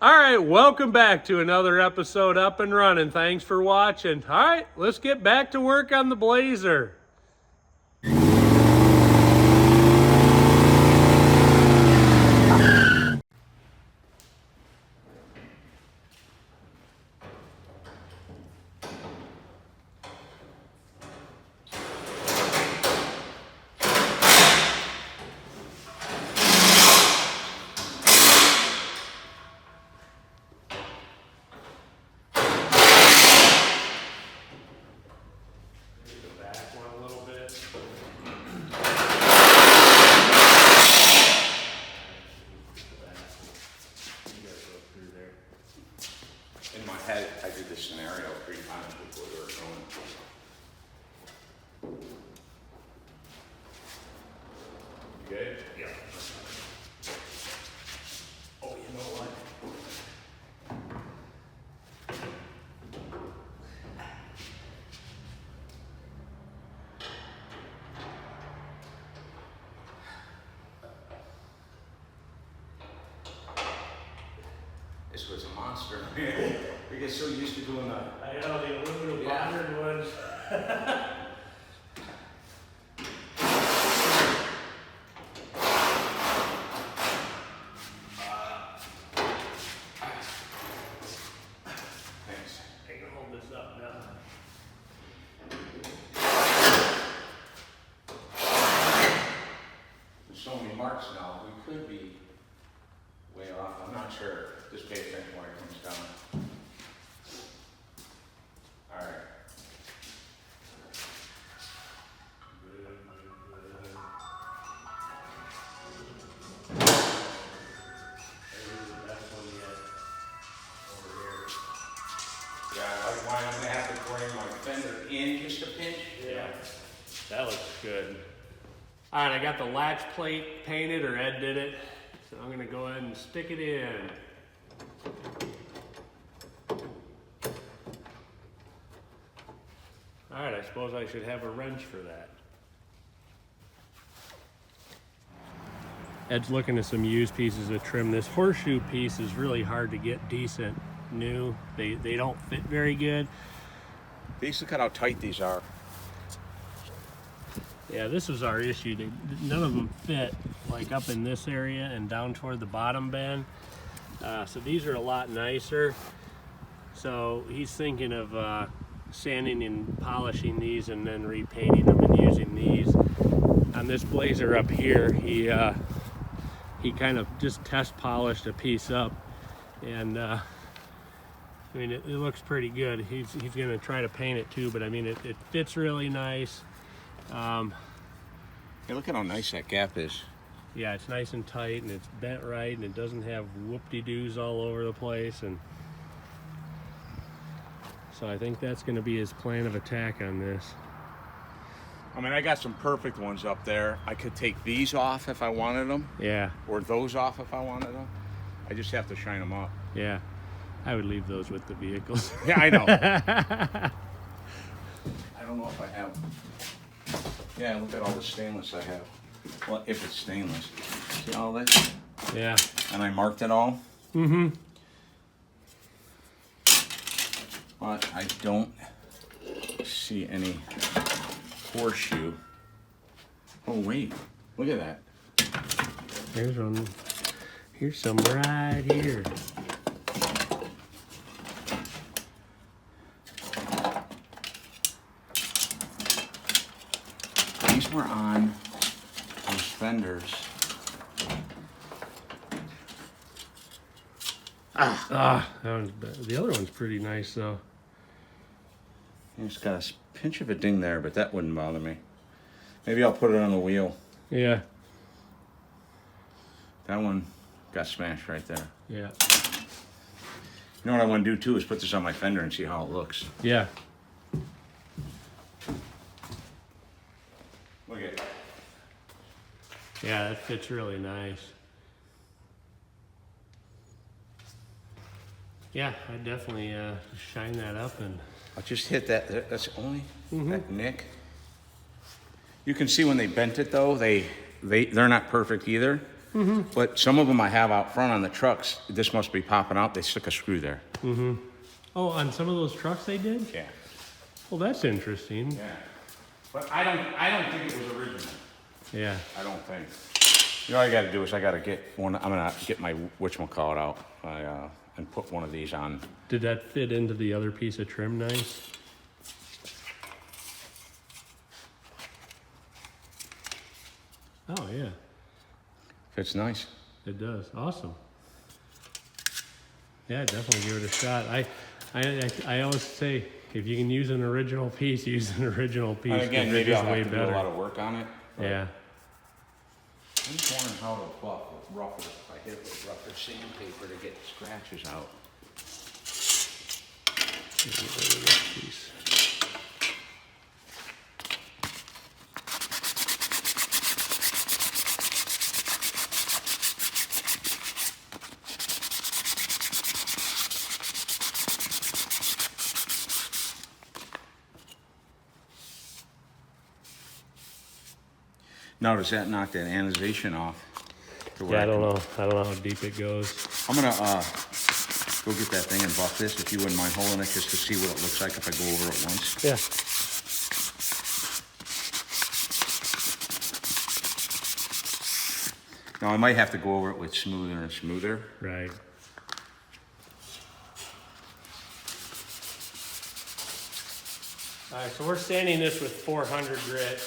All right, welcome back to another episode Up and Running. Thanks for watching. All right, let's get back to work on the Blazer. In my head, I did this scenario 3 times before they were going. You good? Yeah. Oh, you know what? This was a monster. We get so used to doing that. I know, the aluminum modern ones. Thanks. I can hold this up now. There's so many marks now. We could be way off. I'm not sure. Just pay attention where it comes down. All right. Yeah, like why I'm gonna have to bring my fender in just a pinch. Yeah, that looks good. All right, I got the latch plate painted, or Ed did it. So I'm gonna go ahead and stick it in. All right, I suppose I should have a wrench for that. Ed's looking at some used pieces of trim. This horseshoe piece is really hard to get decent new. They don't fit very good. These, look at how tight these are. Yeah, this was our issue. None of them fit, like up in this area and down toward the bottom bend. So these are a lot nicer. So he's thinking of sanding and polishing these and then repainting them and using these. On this Blazer up here, he kind of just test polished a piece up, and I mean, it looks pretty good. He's gonna try to paint it too, but I mean, it fits really nice. Hey, look at how nice that gap is. Yeah, it's nice and tight, and it's bent right, and it doesn't have whoop-de-doos all over the place. And so I think that's going to be his plan of attack on this. I mean, I got some perfect ones up there. I could take these off if I wanted them. Yeah. Or those off if I wanted them. I just have to shine them up. Yeah. I would leave those with the vehicles. Yeah, I know. I don't know if I have. Yeah, look at all the stainless I have. Well, if it's stainless. See all this? Yeah. And I marked it all. Mm-hmm. But I don't see any horseshoe. Oh, wait. Look at that. There's one. Here's some right here. These were on those fenders. That one's, the other one's pretty nice though. It's got a pinch of a ding there, but that wouldn't bother me. Maybe I'll put it on the wheel. Yeah. That one got smashed right there. Yeah. You know what I want to do too is put this on my fender and see how it looks. Yeah. Look at it. Yeah, that fits really nice. Yeah, I definitely shine that up and. I'll just hit that. That's only that nick. You can see when they bent it though, they're not perfect either. But some of them I have out front on the trucks, this must be popping out, they stick a screw there. Oh, on some of those trucks they did? Yeah. Well, that's interesting. Yeah. But I don't think it was original. Yeah. I don't think. You know what I gotta do is I gotta get one, I'm gonna get my whatchamacallit out, and put one of these on. Did that fit into the other piece of trim nice? Oh, yeah. Fits nice. It does. Awesome. Yeah, definitely give it a shot. I always say, if you can use an original piece, use an original piece. And again, 'cause maybe it is I'll have way to do better. a lot of work on it. Yeah. I'm just wondering how to buff with rougher, if I hit it with rougher sandpaper to get scratches out. Get rid of this piece. Now, does that knock that anodization off? To where Yeah, I don't can- know. I don't know how deep it goes. I'm gonna go get that thing and buff this, if you wouldn't mind holding it, just to see what it looks like if I go over it once. Yeah. Now, I might have to go over it with smoother and smoother. Right. All right, so we're sanding this with 400 grit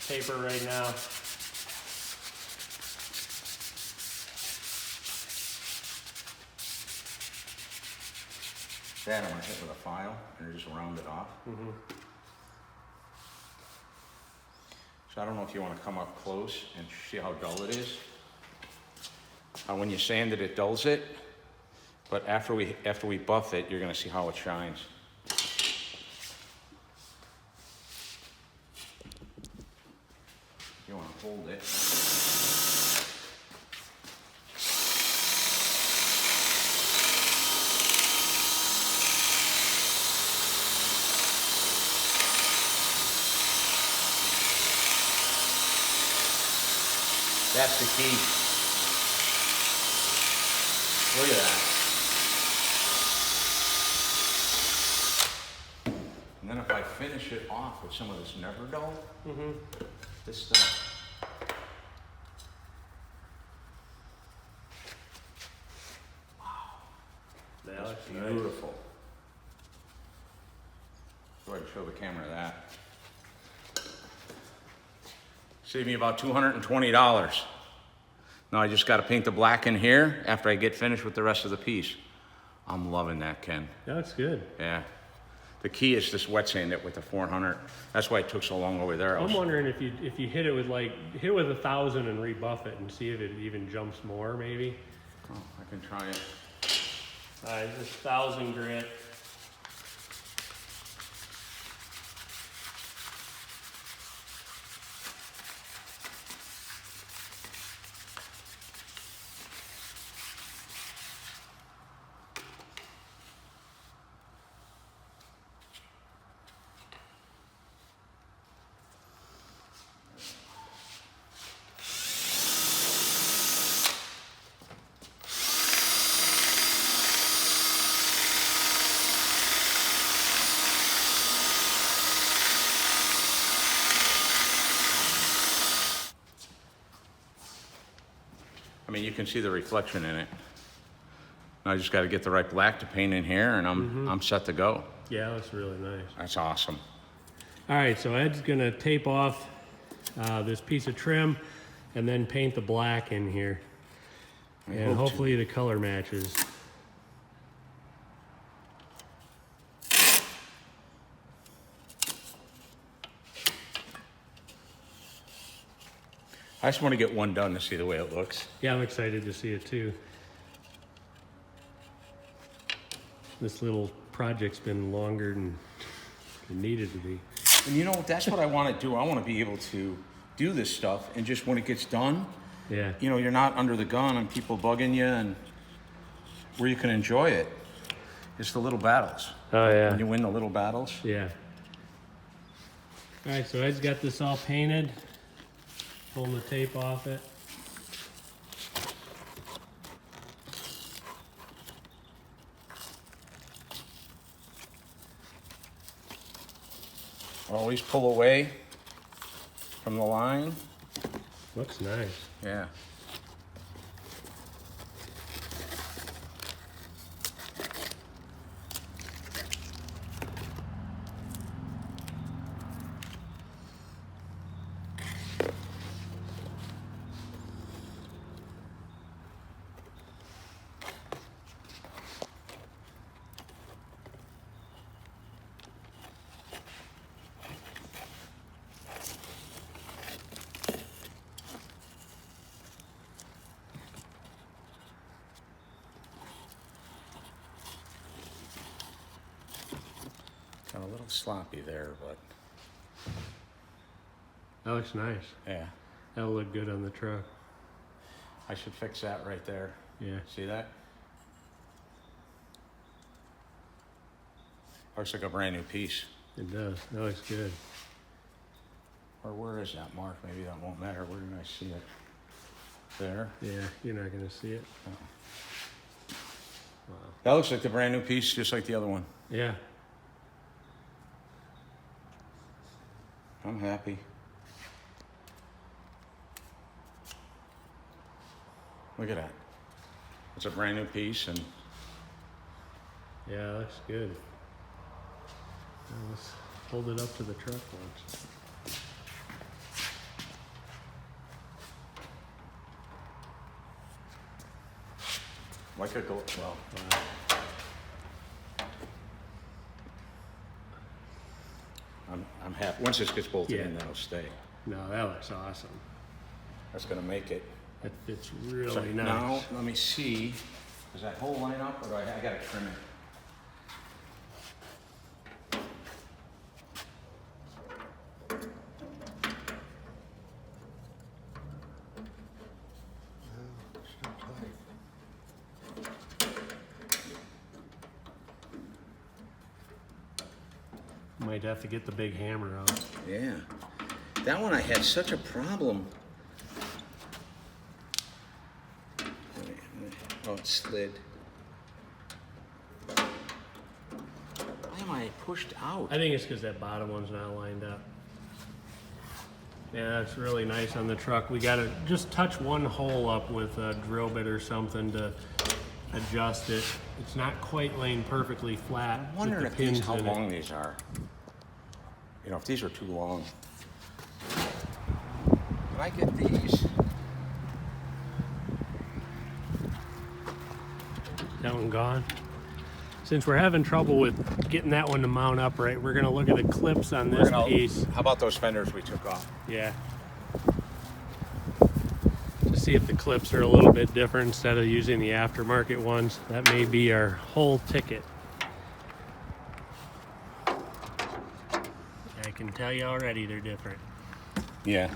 paper right now. That I'm gonna hit with a file and just round it off. So I don't know if you wanna come up close and see how dull it is. When you sand it, it dulls it, but after we buff it, you're gonna see how it shines. You wanna hold it. That's the key. Look at that. And then if I finish it off with some of this never dull, this stuff. That That's looks nice. beautiful. Go ahead and show the camera that. Saved me about $220. Now I just got to paint the black in here after I get finished with the rest of the piece. I'm loving that, Ken. That looks good. Yeah. The key is this wet sand it with the 400. That's why it took so long over there. I'm wondering if you hit it with hit it with 1,000 and rebuff it and see if it even jumps more, maybe. Oh, I can try it. All right, this 1,000 grit. I mean, you can see the reflection in it. Now I just got to get the right black to paint in here, and I'm set to go. Yeah, that's really nice. That's awesome. All right, so Ed's gonna tape off this piece of trim and then paint the black in here. And hope to. hopefully the color matches. I just want to get one done to see the way it looks. Yeah, I'm excited to see it too. This little project's been longer than it needed to be. And you know, that's what I want to do. I want to be able to do this stuff, and just when it gets done, Yeah. you know, you're not under the gun and people bugging you, and where you can enjoy it. It's the little battles. Oh yeah. When you win the little battles. Yeah. All right, so Ed's got this all painted. Pulling the tape off it. Always pull away from the line. Looks nice. Yeah. Got a little sloppy there, but That looks nice. yeah. That'll look good on the truck. I should fix that right there. Yeah. See that? Looks like a brand new piece. It does. That looks good. Or where is that mark? Maybe that won't matter. Where can I see it? There. Yeah, you're not gonna see it. Oh. Wow. That looks like the brand new piece, just like the other one. Yeah. I'm happy. Look at that. It's a brand new piece, and Yeah, that looks good. Now let's hold it up to the truck once. like a gold. Well, I'm happy. Once this gets bolted in, Yeah. that'll stay. No, that looks awesome. That's gonna make it. That fits really So nice. now, let me see. Does that whole line up, or do I gotta trim it? Might have to get the big hammer out. Yeah. That one I had such a problem. Oh, it slid. Why am I pushed out? I think it's because that bottom one's not lined up. Yeah, that's really nice on the truck. We gotta just touch one hole up with a drill bit or something to adjust it. It's not quite laying perfectly flat. I'm wondering with if the these, pins how in long it. these are. You know, if these are too long. Can I get these? That one gone. Since we're having trouble with getting that one to mount upright, we're gonna look at the clips on this piece. How about those fenders we took off? Yeah. To see if the clips are a little bit different instead of using the aftermarket ones. That may be our whole ticket. I can tell you already they're different. Yeah.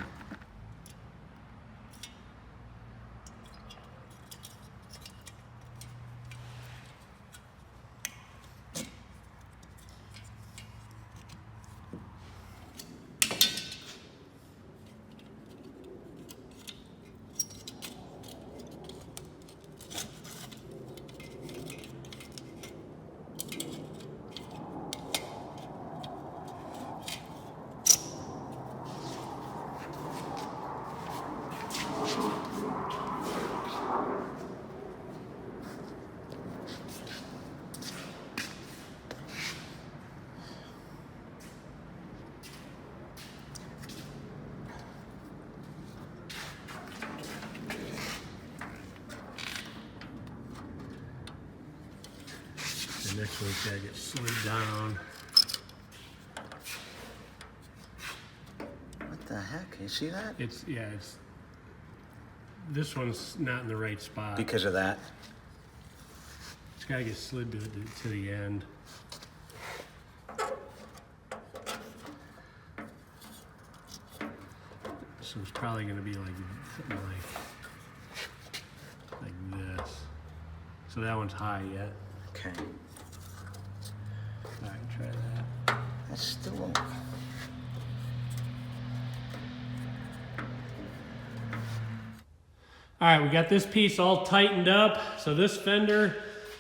The next one's gotta get slid down. What the heck? You see that? It's this one's not in the right spot. Because of that? It's gotta get slid to the end. So it's probably gonna be like something like this. So that one's high yet. Okay. All right, try that. That's still. All right, we got this piece all tightened up. So this fender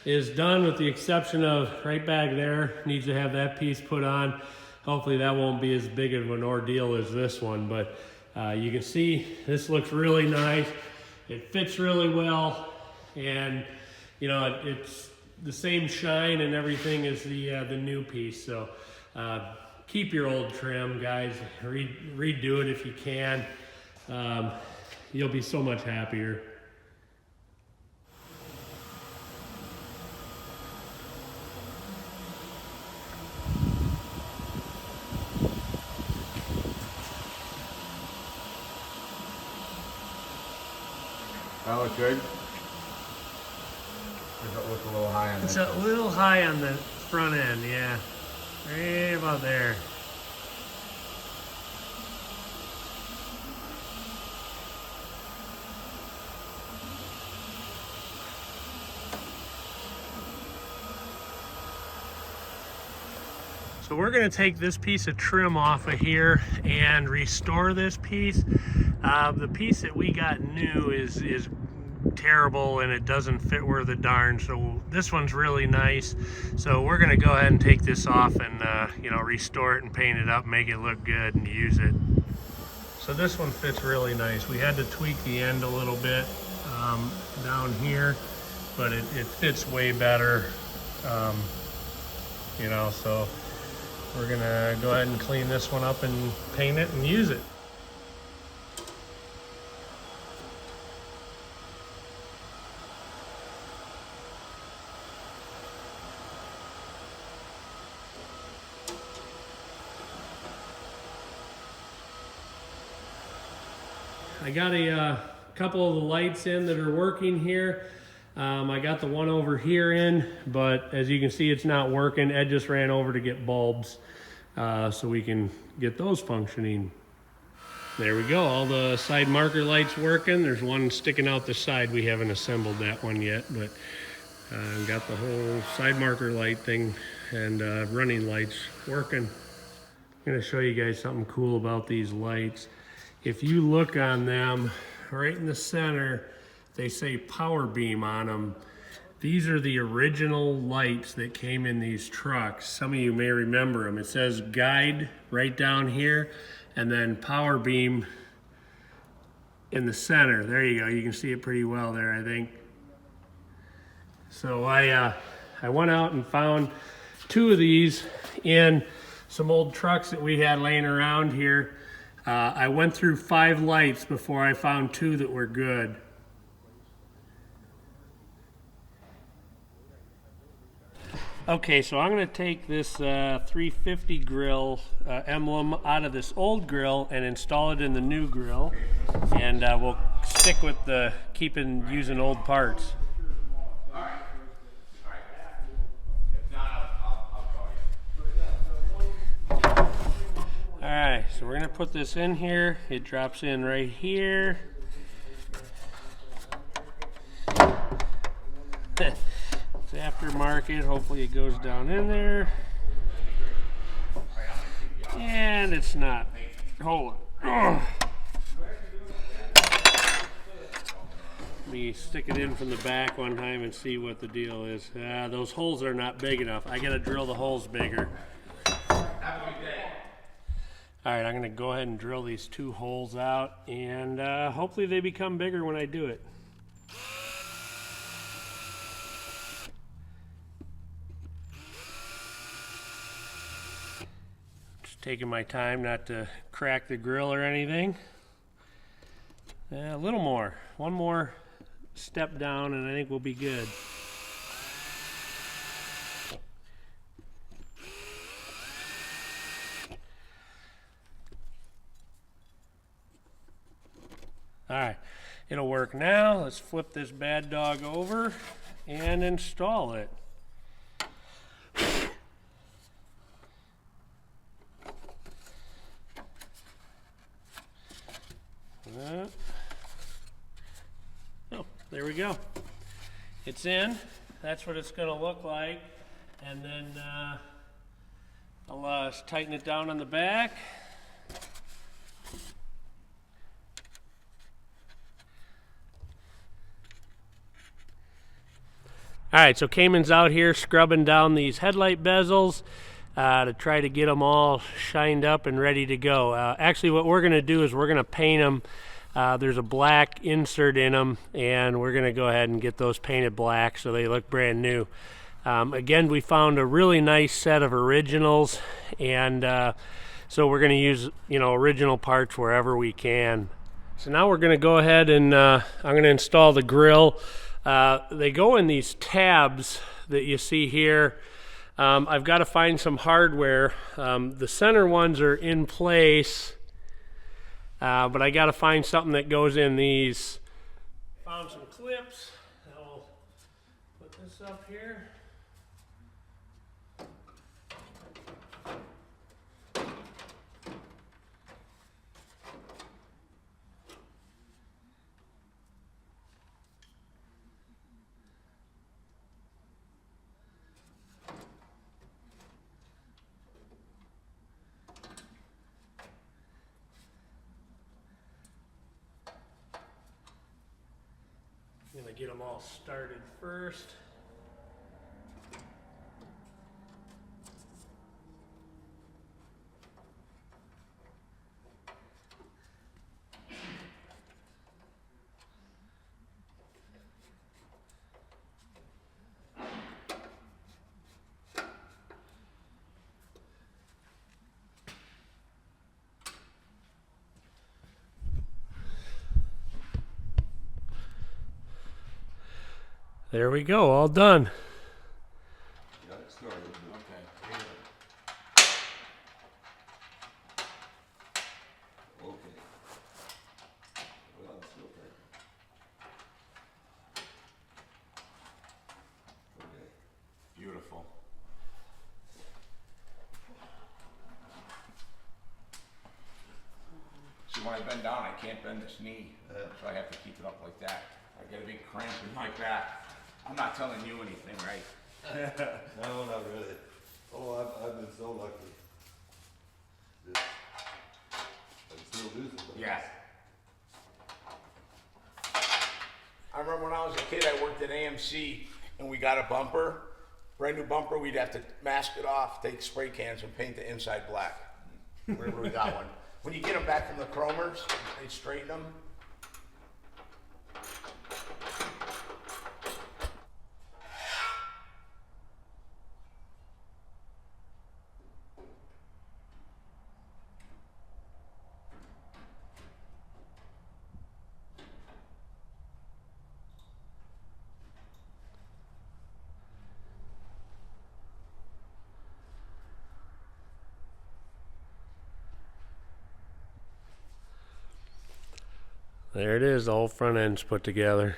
is done with the exception of right back there. Needs to have that piece put on. hopefully that won't be as big of an ordeal as this one. But you can see this looks really nice. It fits really well, and you know it's the same shine and everything as the new piece. So keep your old trim, guys. Redo it if you can. You'll be so much happier. That look good? Or does it look a little high on It's this? a little high on the front end, yeah. Right about there. So we're going to take this piece of trim off of here and restore this piece. The piece that we got new is terrible, and it doesn't fit worth a darn. So this one's really nice. So we're going to go ahead and take this off and you know, restore it and paint it up, make it look good, and use it. So this one fits really nice. We had to tweak the end a little bit down here, but it fits way better. You know, so we're gonna go ahead and clean this one up and paint it and use it. I got a couple of the lights in that are working here. I got the one over here in, but as you can see, it's not working. Ed just ran over to get bulbs so we can get those functioning. There we go, all the side marker lights working. There's one sticking out the side. We haven't assembled that one yet, but got the whole side marker light thing and running lights working. I'm gonna show you guys something cool about these lights. If you look on them, right in the center, they say power beam on them. These are the original lights that came in these trucks. Some of you may remember them. It says guide right down here, and then power beam in the center. There you go. You can see it pretty well there, I think. So I went out and found 2 of these in some old trucks that we had laying around here. I went through 5 lights before I found 2 that were good. Okay, so I'm going to take this 350 grill emblem out of this old grill and install it in the new grill, and we'll stick with the using old parts. All right. All right. If not, I'll call you. All right, so we're going to put this in here. It drops in right here. It's aftermarket. Hopefully it goes down in there. And it's not. Hold on. Let me stick it in from the back one time and see what the deal is. Those holes are not big enough. I got to drill the holes bigger. All right, I'm going to go ahead and drill these 2 holes out, and hopefully they become bigger when I do it. Just taking my time not to crack the grill or anything. A little more. One more step down, and I think we'll be good. All right, it'll work now. Let's flip this bad dog over and install it. Oh, there we go. It's in. That's what it's going to look like. And then I'll tighten it down on the back. All right, so Cayman's out here scrubbing down these headlight bezels. to try to get them all shined up and ready to go. Actually, what we're going to do is we're going to paint them. There's a black insert in them, and we're going to go ahead and get those painted black so they look brand new. Again, we found a really nice set of originals, and so we're going to use, original parts wherever we can. So now we're going to go ahead and I'm going to install the grill. They go in these tabs that you see here. I've got to find some hardware. The center ones are in place, but I got to find something that goes in these. Found some clips. I'll put this up here. I'm going to get them all started first. There we go, all done. Got it started. Okay. Okay. Well, it's okay. Okay. Beautiful. See, when I bend down, I can't bend this knee, so I have to keep it up like that. I get a big cramp in my back. I'm not telling you anything, right? No, not really. Oh, I've been so lucky. Just, I can still do some things. Yeah. I remember when I was a kid, I worked at AMC, and we got a bumper, brand new bumper. We'd have to mask it off, take spray cans, and paint the inside black. Whenever we got one. When you get them back from the chromers, they straighten them. There it is, the whole front end's put together.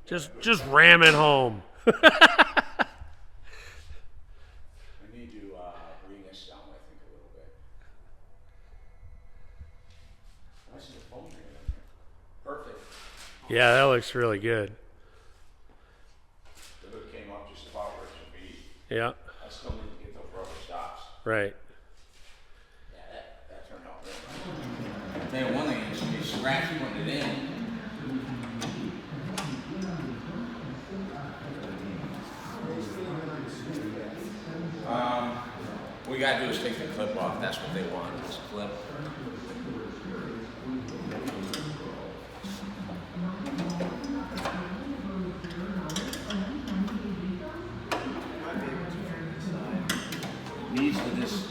Just ram it home. I need to bring this down, I think, a little bit. I see the phone ringing in here. Perfect. Yeah, that looks really good. The hood came up just about where it should be. Yeah, I still need to get those rubber stops. right. Yeah, that turned out real nice. I'll tell you one thing, it's scratched putting it in. What we gotta do is take the clip off. That's what they want, this clip. Needs for this.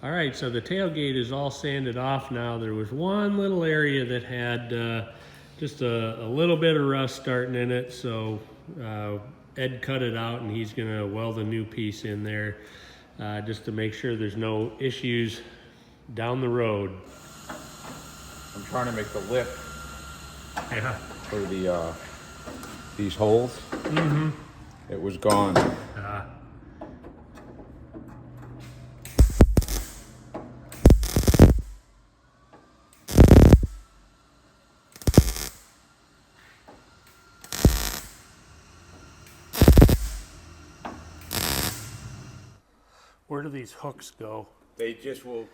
All right, so the tailgate is all sanded off now. There was one little area that had just a little bit of rust starting in it, so Ed cut it out and he's gonna weld a new piece in there just to make sure there's no issues down the road. I'm trying to make the lip Yeah. for the these holes. Mm-hmm. It was gone. Where do these hooks go? They just will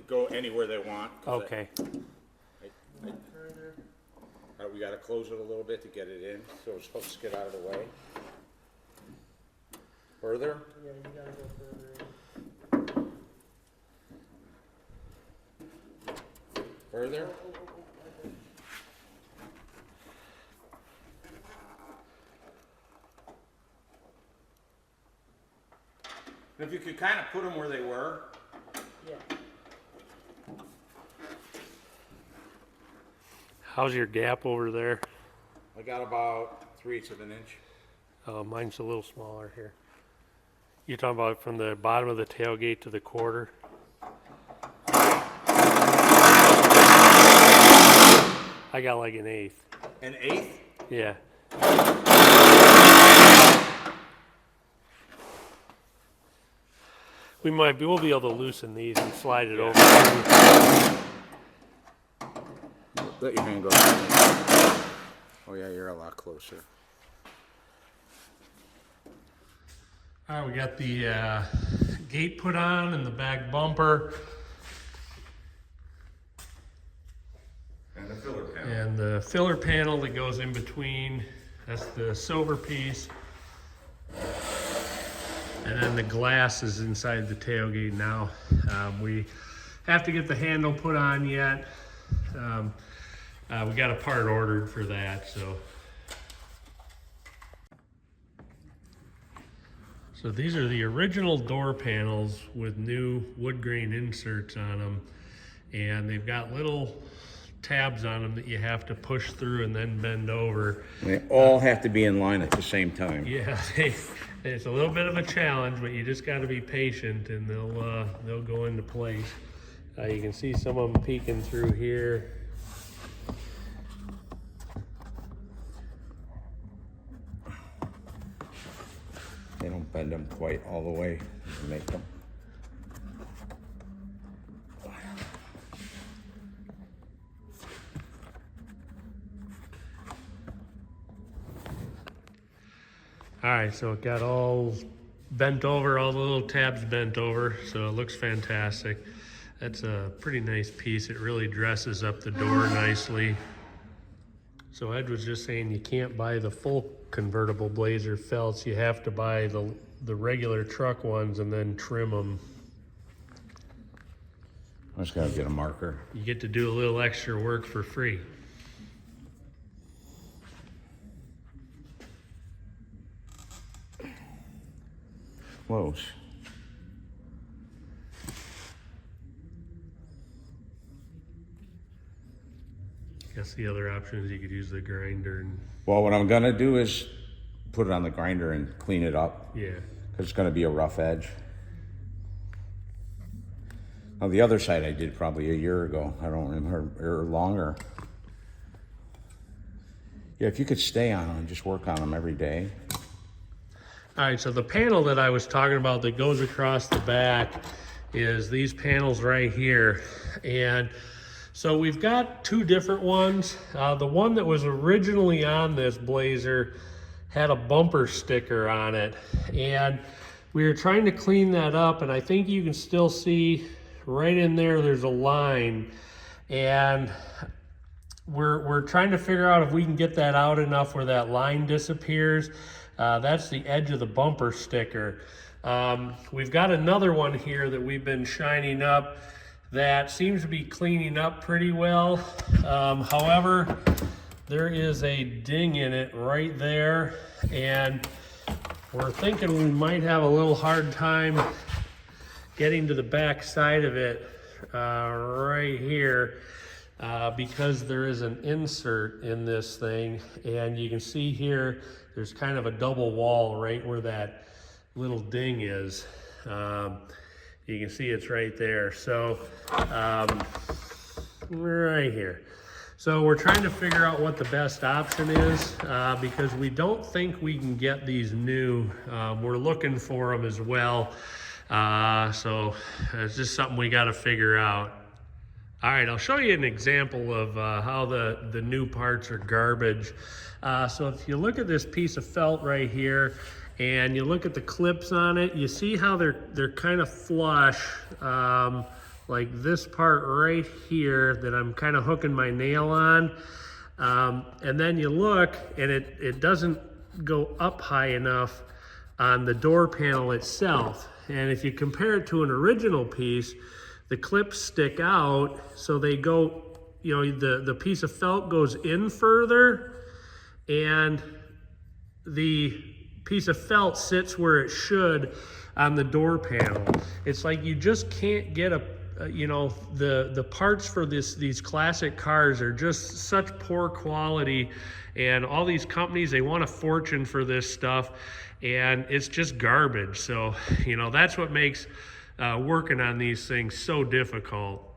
go anywhere they want. Okay. We got to close it a little bit to get it in, so it's supposed to get out of the way. Further? Yeah, you gotta go further in. Further? If you could kind of put them where they were. Yeah. How's your gap over there? I got about 3/8 of an inch. Oh, mine's a little smaller here. You're talking about from the bottom of the tailgate to the quarter? I got like 1/8. 1/8? Yeah. We'll be able to loosen these and slide it over. Let your hand go. Oh yeah, you're a lot closer. All right, we got the gate put on and the back bumper. And the filler panel. And the filler panel that goes in between, that's the silver piece. And then the glass is inside the tailgate now. We have to get the handle put on yet. We got a part ordered for that, so. So these are the original door panels with new wood grain inserts on them. And they've got little tabs on them that you have to push through and then bend over. They all have to be in line at the same time. Yeah, it's a little bit of a challenge, but you just got to be patient, and they'll go into place. You can see some of them peeking through here. They don't bend them quite all the way to make them. All right, so it got all bent over, all the little tabs bent over, so it looks fantastic. That's a pretty nice piece. It really dresses up the door nicely. So Ed was just saying you can't buy the full convertible Blazer felts. You have to buy the regular truck ones and then trim them. I just gotta get a marker. You get to do a little extra work for free. Close. Guess the other option is you could use the grinder and Well, what I'm gonna do is put it on the grinder and clean it up. yeah. Because it's gonna be a rough edge. Now the other side I did probably a year ago. I don't remember, or longer. Yeah, if you could stay on them and just work on them every day. All right, so the panel that I was talking about that goes across the back is these panels right here. And so we've got two different ones. The one that was originally on this Blazer had a bumper sticker on it. And we were trying to clean that up, and I think you can still see right in there's a line. And we're trying to figure out if we can get that out enough where that line disappears. That's the edge of the bumper sticker. We've got another one here that we've been shining up that seems to be cleaning up pretty well. However, there is a ding in it right there, and we're thinking we might have a little hard time getting to the back side of it right here. Because there is an insert in this thing, and you can see here there's kind of a double wall right where that little ding is. You can see it's right there. So right here. So we're trying to figure out what the best option is because we don't think we can get these new. We're looking for them as well. So it's just something we got to figure out. All right, I'll show you an example of how the new parts are garbage. So if you look at this piece of felt right here, and you look at the clips on it, you see how they're kind of flush, like this part right here that I'm kind of hooking my nail on. And then you look, and it doesn't go up high enough on the door panel itself. And if you compare it to an original piece, the clips stick out, so they go, you know, the piece of felt goes in further, and the piece of felt sits where it should on the door panel. It's like you just can't get you know, the parts for these classic cars are just such poor quality, and all these companies, they want a fortune for this stuff, and it's just garbage. So, you know, that's what makes working on these things so difficult.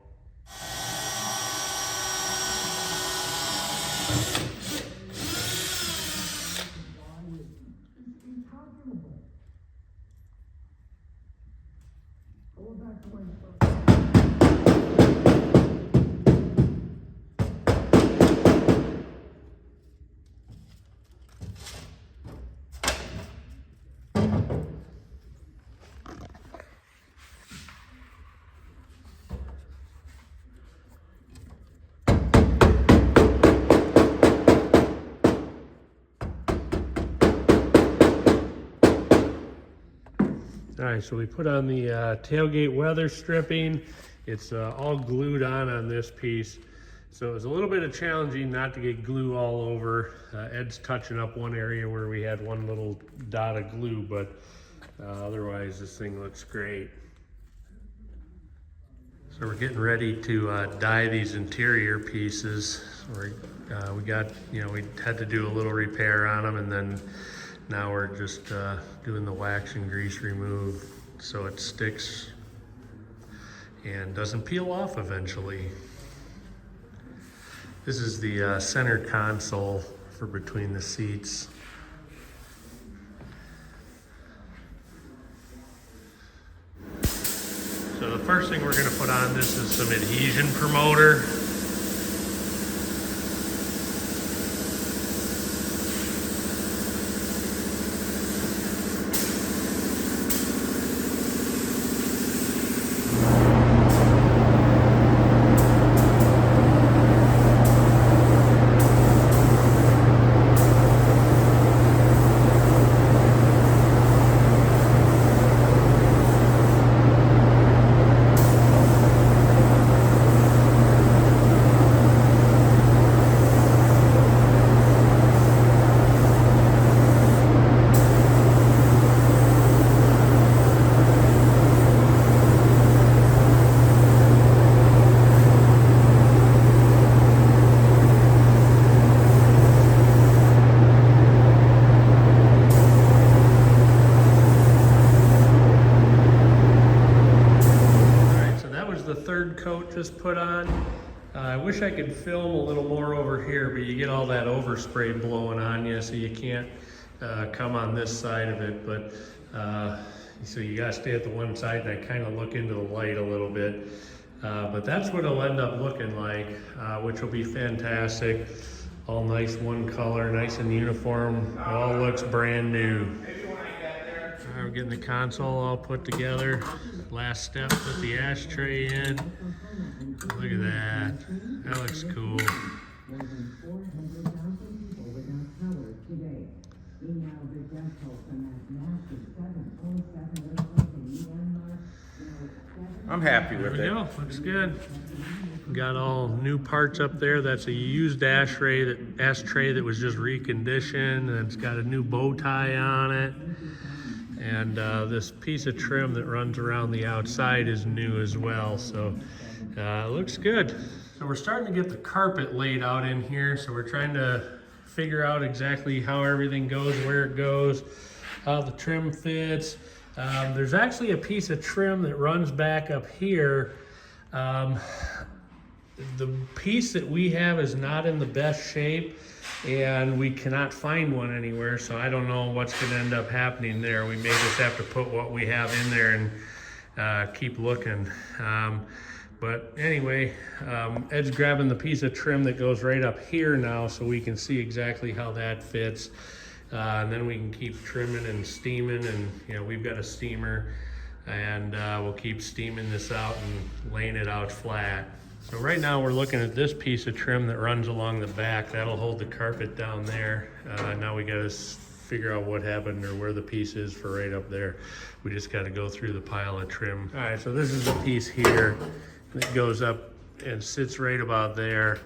All right, so we put on the tailgate weather stripping. It's all glued on this piece. So it was a little bit of challenging not to get glue all over. Ed's touching up one area where we had one little dot of glue, but otherwise this thing looks great. So we're getting ready to dye these interior pieces. We got, you know, we had to do a little repair on them, and then now we're just doing the wax and grease remove so it sticks and doesn't peel off eventually. This is the center console for between the seats. So the first thing we're going to put on this is some adhesion promoter. Coat just put on. I wish I could film a little more over here, but you get all that overspray blowing on you, so you can't come on this side of it. But so you gotta stay at the one side, and I kind of look into the light a little bit. But that's what it'll end up looking like, which will be fantastic. All nice one color, nice and uniform. It all looks brand new. All right, we're getting the console all put together. Last step, put the ashtray in. Look at that. That looks cool. I'm happy with it. There we go. Looks good. Got all new parts up there. That's a used ashtray that was just reconditioned, and it's got a new bow tie on it. And this piece of trim that runs around the outside is new as well, so it looks good. So we're starting to get the carpet laid out in here, so we're trying to figure out exactly how everything goes, where it goes, how the trim fits. There's actually a piece of trim that runs back up here. The piece that we have is not in the best shape, and we cannot find one anywhere, so I don't know what's going to end up happening there. We may just have to put what we have in there and keep looking. But anyway, Ed's grabbing the piece of trim that goes right up here now so we can see exactly how that fits. And then we can keep trimming and steaming, and you know, we've got a steamer, and we'll keep steaming this out and laying it out flat. So right now we're looking at this piece of trim that runs along the back. That'll hold the carpet down there. Now we gotta figure out what happened or where the piece is for right up there. We just gotta go through the pile of trim. All right, so this is the piece here that goes up and sits right about there.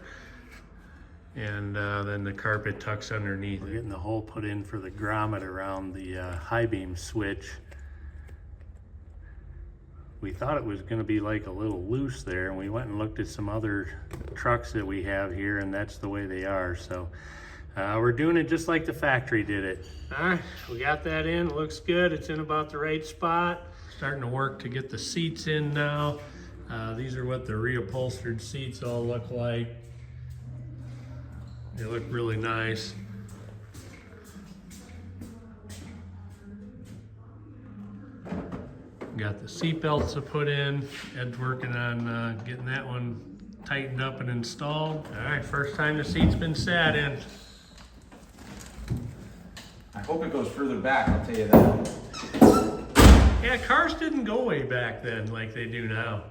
And then the carpet tucks underneath. We're getting the hole put in for the grommet around the high beam switch. We thought it was going to be like a little loose there, and we went and looked at some other trucks that we have here, and that's the way they are. So we're doing it just like the factory did it. All right, we got that in. It looks good. It's in about the right spot. Starting to work to get the seats in now. These are what the reupholstered seats all look like. They look really nice. Got the seat belts to put in. Ed's working on getting that one tightened up and installed. All right, first time the seat's been sat in. I hope it goes further back, I'll tell you that. Yeah, cars didn't go way back then like they do now.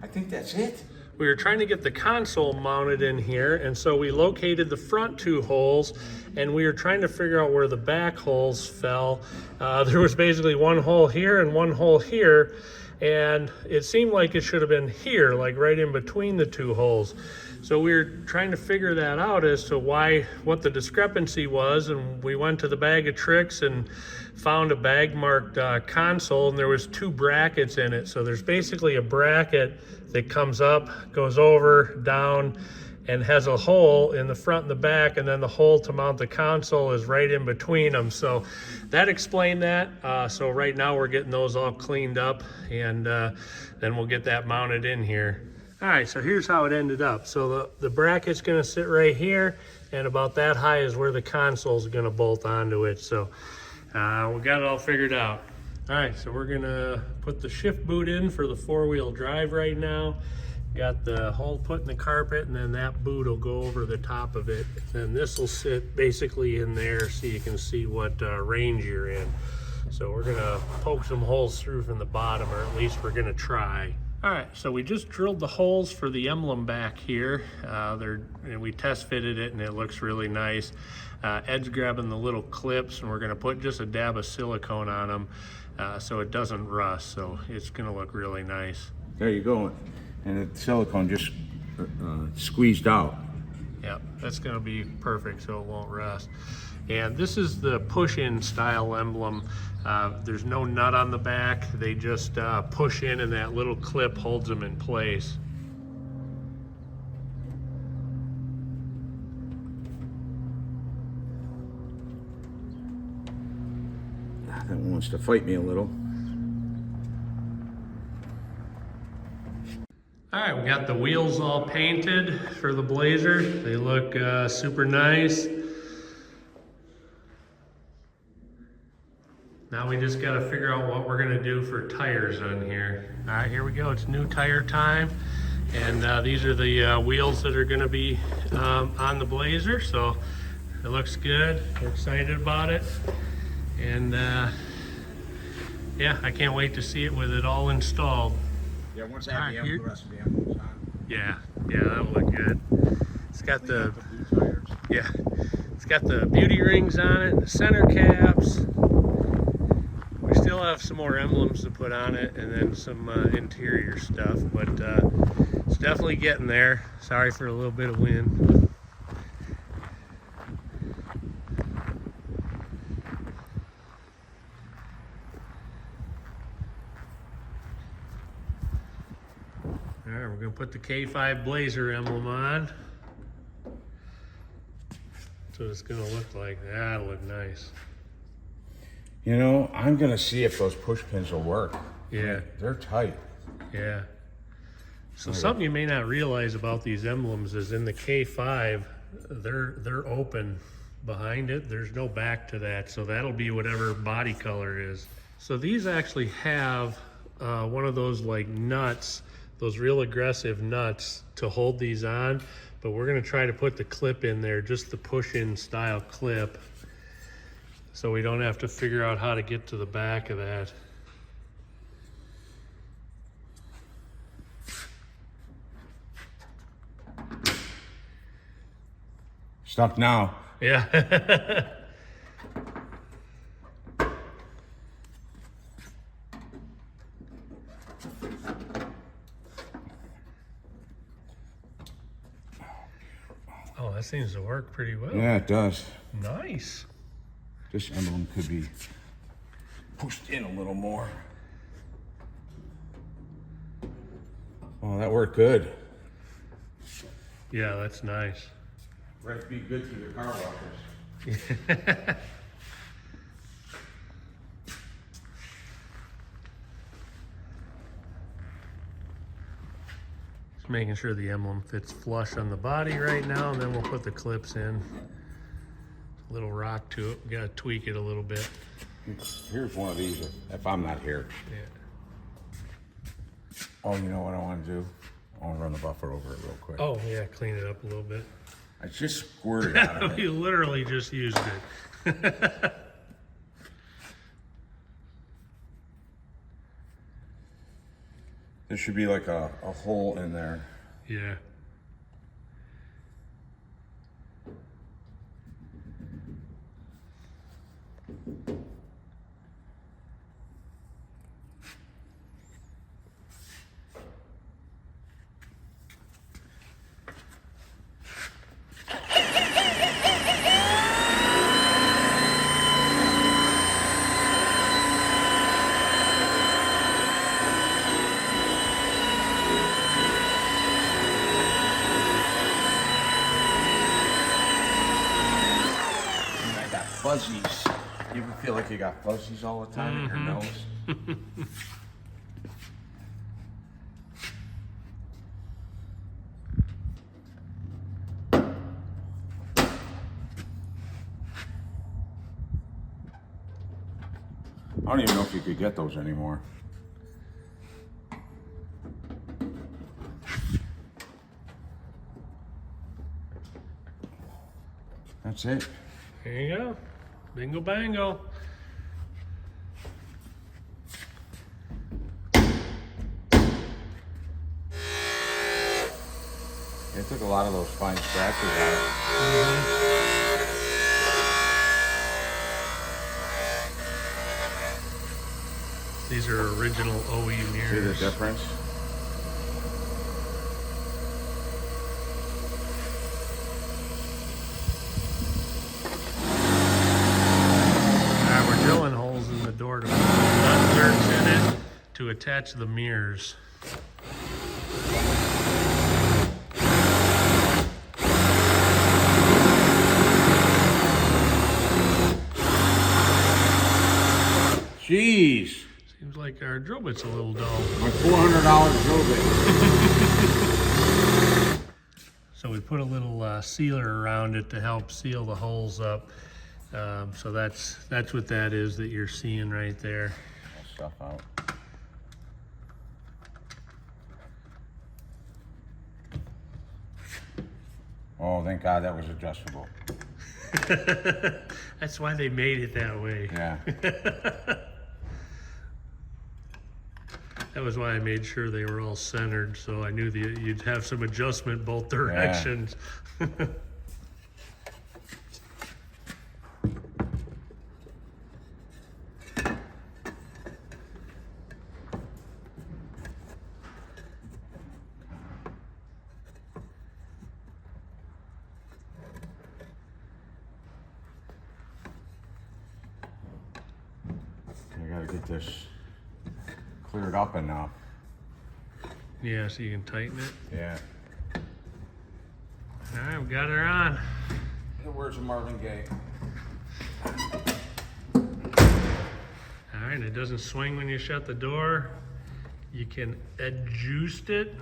I think that's it. We were trying to get the console mounted in here, and so we located the front two holes, and we were trying to figure out where the back holes fell. There was basically one hole here and one hole here, and it seemed like it should have been here, like right in between the two holes. So we were trying to figure that out as to what the discrepancy was, and we went to the bag of tricks and found a bag marked console, and there was two brackets in it. So there's basically a bracket that comes up, goes over, down, and has a hole in the front and the back, and then the hole to mount the console is right in between them. So that explained that. So right now we're getting those all cleaned up, and then we'll get that mounted in here. All right, so here's how it ended up. So the bracket's gonna sit right here, and about that high is where the console's gonna bolt onto it. So we got it all figured out. All right, so we're gonna put the shift boot in for the four-wheel drive right now. Got the hole put in the carpet, and then that boot will go over the top of it. Then this will sit basically in there so you can see what range you're in. So we're gonna poke some holes through from the bottom, or at least we're gonna try. All right, so we just drilled the holes for the emblem back here. And we test fitted it, and it looks really nice. Ed's grabbing the little clips, and we're gonna put just a dab of silicone on them so it doesn't rust. So it's gonna look really nice. There you go. And the silicone just squeezed out. Yep, that's gonna be perfect so it won't rust. And this is the push-in style emblem. There's no nut on the back. They just push in, and that little clip holds them in place. That one wants to fight me a little. All right, we got the wheels all painted for the Blazer. They look super nice. Now we just gotta figure out what we're gonna do for tires on here. All right, here we go, it's new tire time. And these are the wheels that are gonna be on the Blazer. So it looks good, we're excited about it. And yeah, I can't wait to see it with it all installed. Yeah, once I have the rest of the emblems on. Yeah, that'll look good. It's got the it's got the beauty rings on it, the center caps. We still have some more emblems to put on it, and then some interior stuff, but it's definitely getting there. Sorry for a little bit of wind. All right, we're gonna put the K5 Blazer emblem on. So it's gonna look like. That'll look nice. You know, I'm gonna see if those push pins will work. Yeah. They're tight. Yeah. So something you may not realize about these emblems is in the K5, they're open behind it. There's no back to that, so that'll be whatever body color is. So these actually have one of those like nuts, those real aggressive nuts to hold these on, but we're gonna try to put the clip in there, just the push-in style clip, so we don't have to figure out how to get to the back of that. Stuck now. Yeah. Oh, that seems to work pretty well. Yeah, it does. Nice. This emblem could be pushed in a little more. Oh, that worked good. Yeah, that's nice. Right, be good to the car washers. Just making sure the emblem fits flush on the body right now, and then we'll put the clips in. A little rock to it. We gotta tweak it a little bit. Here's one of these if I'm not here. Yeah. Oh, you know what I want to do? I want to run the buffer over it real quick. Oh yeah, clean it up a little bit. I just squirted out of We it. literally just used it. There should be like a hole in there. Yeah. I got fuzzies. You ever feel like you got fuzzies all the time in your nose? I don't even know if you could get those anymore. That's it. There you go. Bingo bango. They took a lot of those fine scratches out. These are original OE mirrors. See the difference? We're drilling holes in the door to put nut nuts in it to attach the mirrors. Jeez. Seems like our drill bit's a little dull. My $400 drill bit. So we put a little sealer around it to help seal the holes up. So that's what that is that you're seeing right there. Stuff out. Oh, thank God that was adjustable. That's why they made it that way. Yeah. That was why I made sure they were all centered, so I knew that you'd have some adjustment both directions. I gotta get this cleared up enough. Yeah, so you can tighten it. Yeah. All right, we got her on. Where's the Marvin Gaye? All right, it doesn't swing when you shut the door. You can adjust it.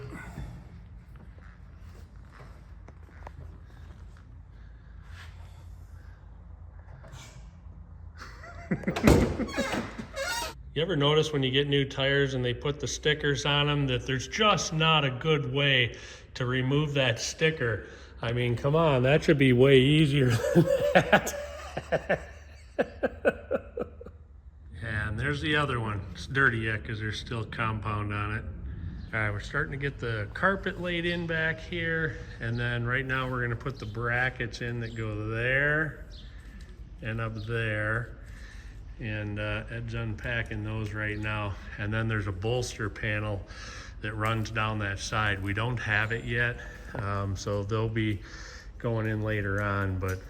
You ever notice when you get new tires and they put the stickers on them that there's just not a good way to remove that sticker? I mean, come on, that should be way easier than that. And there's the other one. It's dirty yet because there's still compound on it. All right, we're starting to get the carpet laid in back here. And then right now we're gonna put the brackets in that go there and up there. And Ed's unpacking those right now. And then there's a bolster panel that runs down that side. We don't have it yet, so they'll be going in later on, but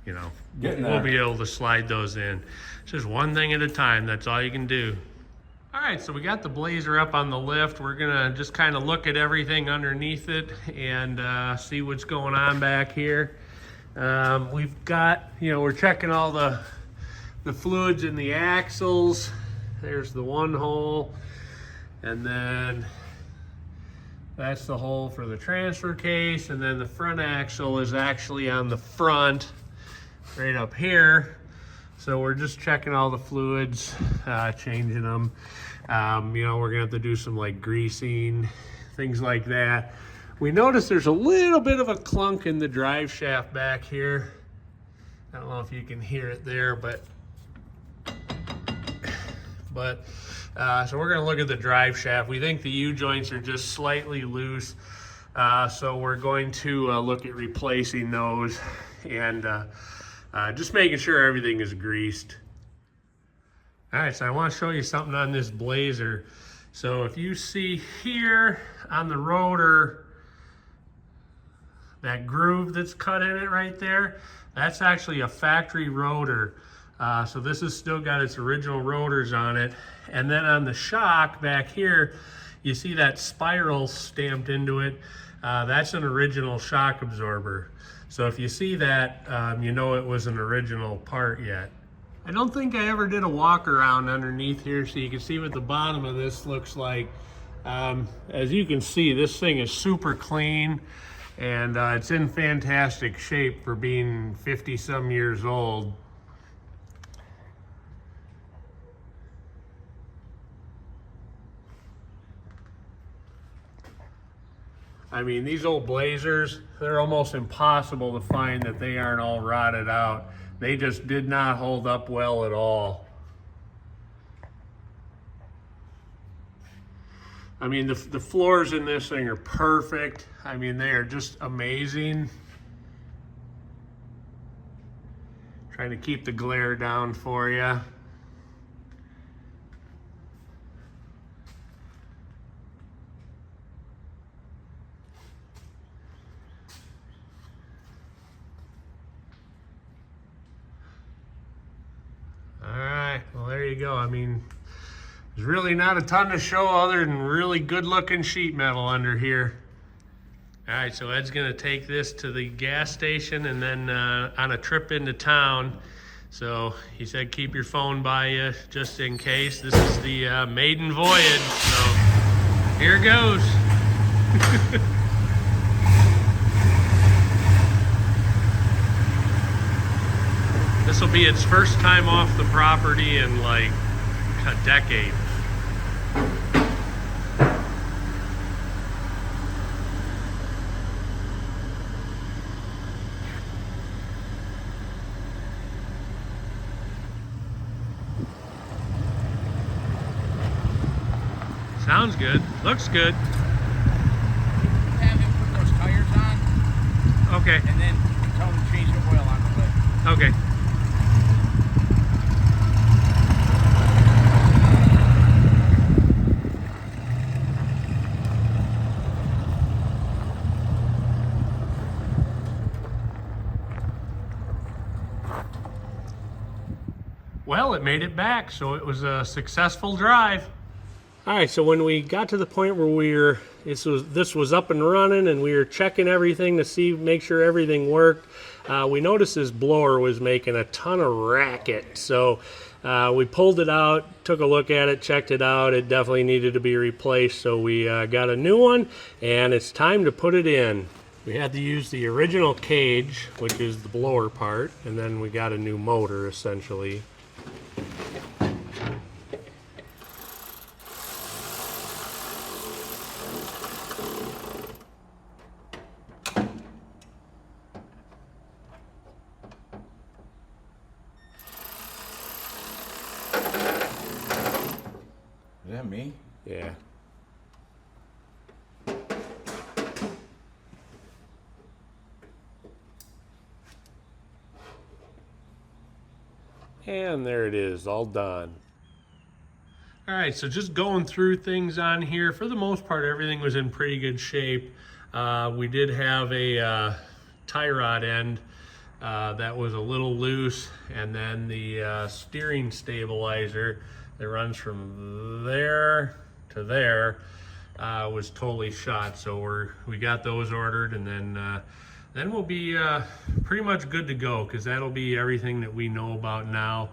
you know, we'll be able to slide those in. It's just one thing at a time. That's all you can do. All right, so we got the Blazer up on the lift. We're gonna just kind of look at everything underneath it and see what's going on back here. We've got, you know, we're checking all the fluids in the axles. There's the one hole, and then that's the hole for the transfer case, and then the front axle is actually on the front right up here. So we're just checking all the fluids, changing them. You know, we're gonna have to do some like greasing, things like that. We notice there's a little bit of a clunk in the drive shaft back here. I don't know if you can hear it there, but so we're gonna look at the drive shaft. We think the U-joints are just slightly loose. So we're going to look at replacing those and just making sure everything is greased. All right, so I want to show you something on this Blazer. So if you see here on the rotor, that groove that's cut in it right there, that's actually a factory rotor. So this has still got its original rotors on it. And then on the shock back here, you see that spiral stamped into it. That's an original shock absorber. So if you see that, you know it was an original part yet. I don't think I ever did a walk around underneath here so you can see what the bottom of this looks like. As you can see, this thing is super clean. And it's in fantastic shape for being 50 some years old. I mean, these old Blazers, they're almost impossible to find that they aren't all rotted out. They just did not hold up well at all. I mean, the floors in this thing are perfect. I mean, they are just amazing. Trying to keep the glare down for you. All right, well, there you go. I mean, there's really not a ton to show other than really good looking sheet metal under here. All right, so Ed's gonna take this to the gas station and then on a trip into town. So he said keep your phone by you just in case. This is the maiden voyage, so here goes. This will be its first time off the property in like a decade. Sounds good. Looks good. Have him put those tires on, Okay. and then tell him to change the oil on the lift. Okay. Well, it made it back, so it was a successful drive. All right, so when we got to the point where this was up and running, and we were checking everything to make sure everything worked, we noticed this blower was making a ton of racket. So we pulled it out, took a look at it, checked it out. It definitely needed to be replaced, so we got a new one, and it's time to put it in. We had to use the original cage, which is the blower part, and then we got a new motor, essentially. Is that me? Yeah. And there it is, all done. All right, so just going through things on here. For the most part, everything was in pretty good shape. We did have a tie rod end that was a little loose, and then the steering stabilizer that runs from there to there was totally shot. So we got those ordered, and then we'll be pretty much good to go, because that'll be everything that we know about now,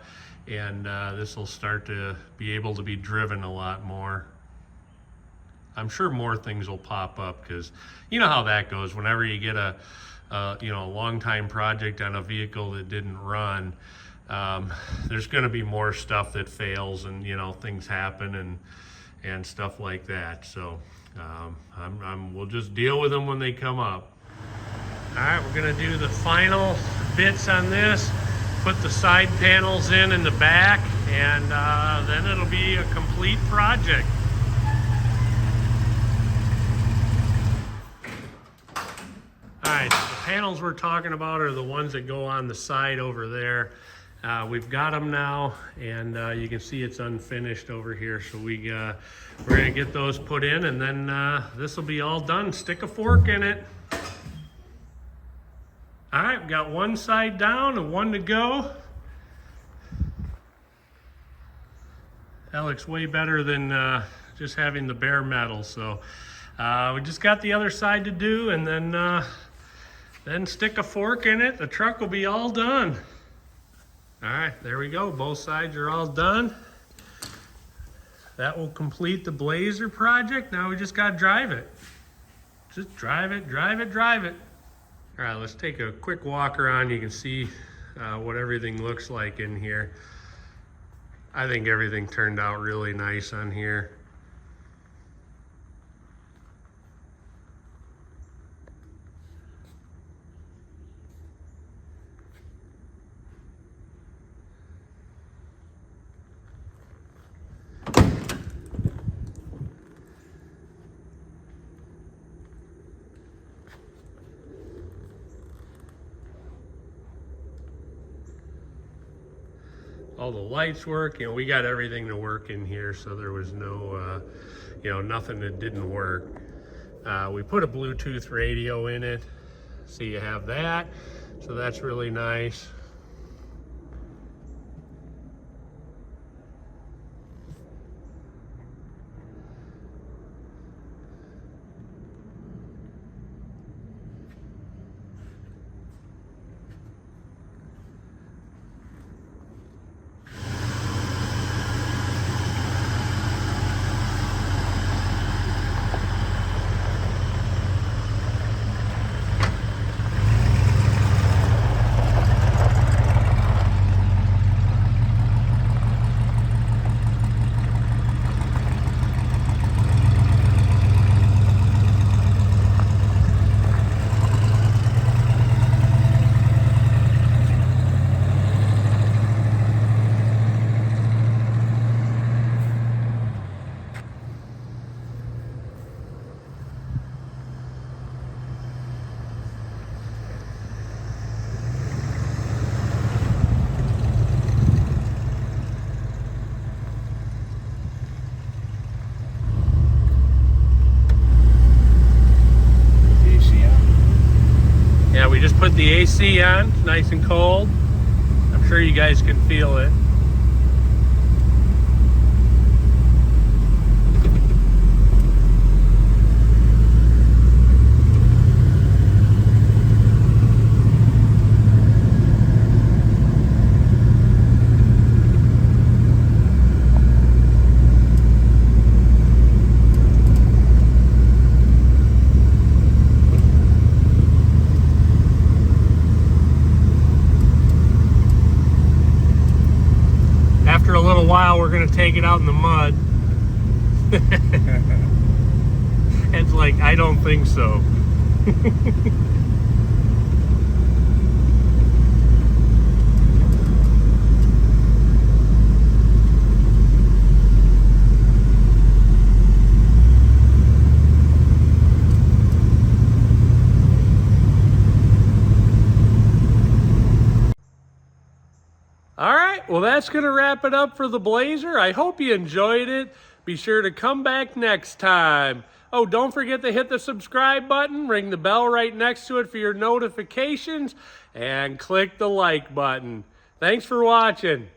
and this will start to be able to be driven a lot more. I'm sure more things will pop up, because you know how that goes. Whenever you get a long time project on a vehicle that didn't run, there's going to be more stuff that fails, and things happen and stuff like that. So we'll just deal with them when they come up. All right, we're gonna do the final bits on this, put the side panels in the back, and then it'll be a complete project. All right, the panels we're talking about are the ones that go on the side over there. We've got them now, and you can see it's unfinished over here. So we're gonna get those put in, and then this will be all done. Stick a fork in it. All right, we've got one side down and one to go. That looks way better than just having the bare metal. So we just got the other side to do, and then stick a fork in it. The truck will be all done. All right, there we go. Both sides are all done. That will complete the Blazer project. Now we just gotta drive it. Just drive it, drive it, drive it. All right, let's take a quick walk around. You can see what everything looks like in here. I think everything turned out really nice on here. All the lights work, we got everything to work in here, so there was no, nothing that didn't work. We put a Bluetooth radio in it, so you have that, so that's really nice. Put the AC on, it's nice and cold. I'm sure you guys can feel it. gonna take it out in the mud. It's like, I don't think so. All right, well, that's going to wrap it up for the Blazer. I hope you enjoyed it. Be sure to come back next time. Oh, don't forget to hit the subscribe button, ring the bell right next to it for your notifications, and click the like button. Thanks for watching.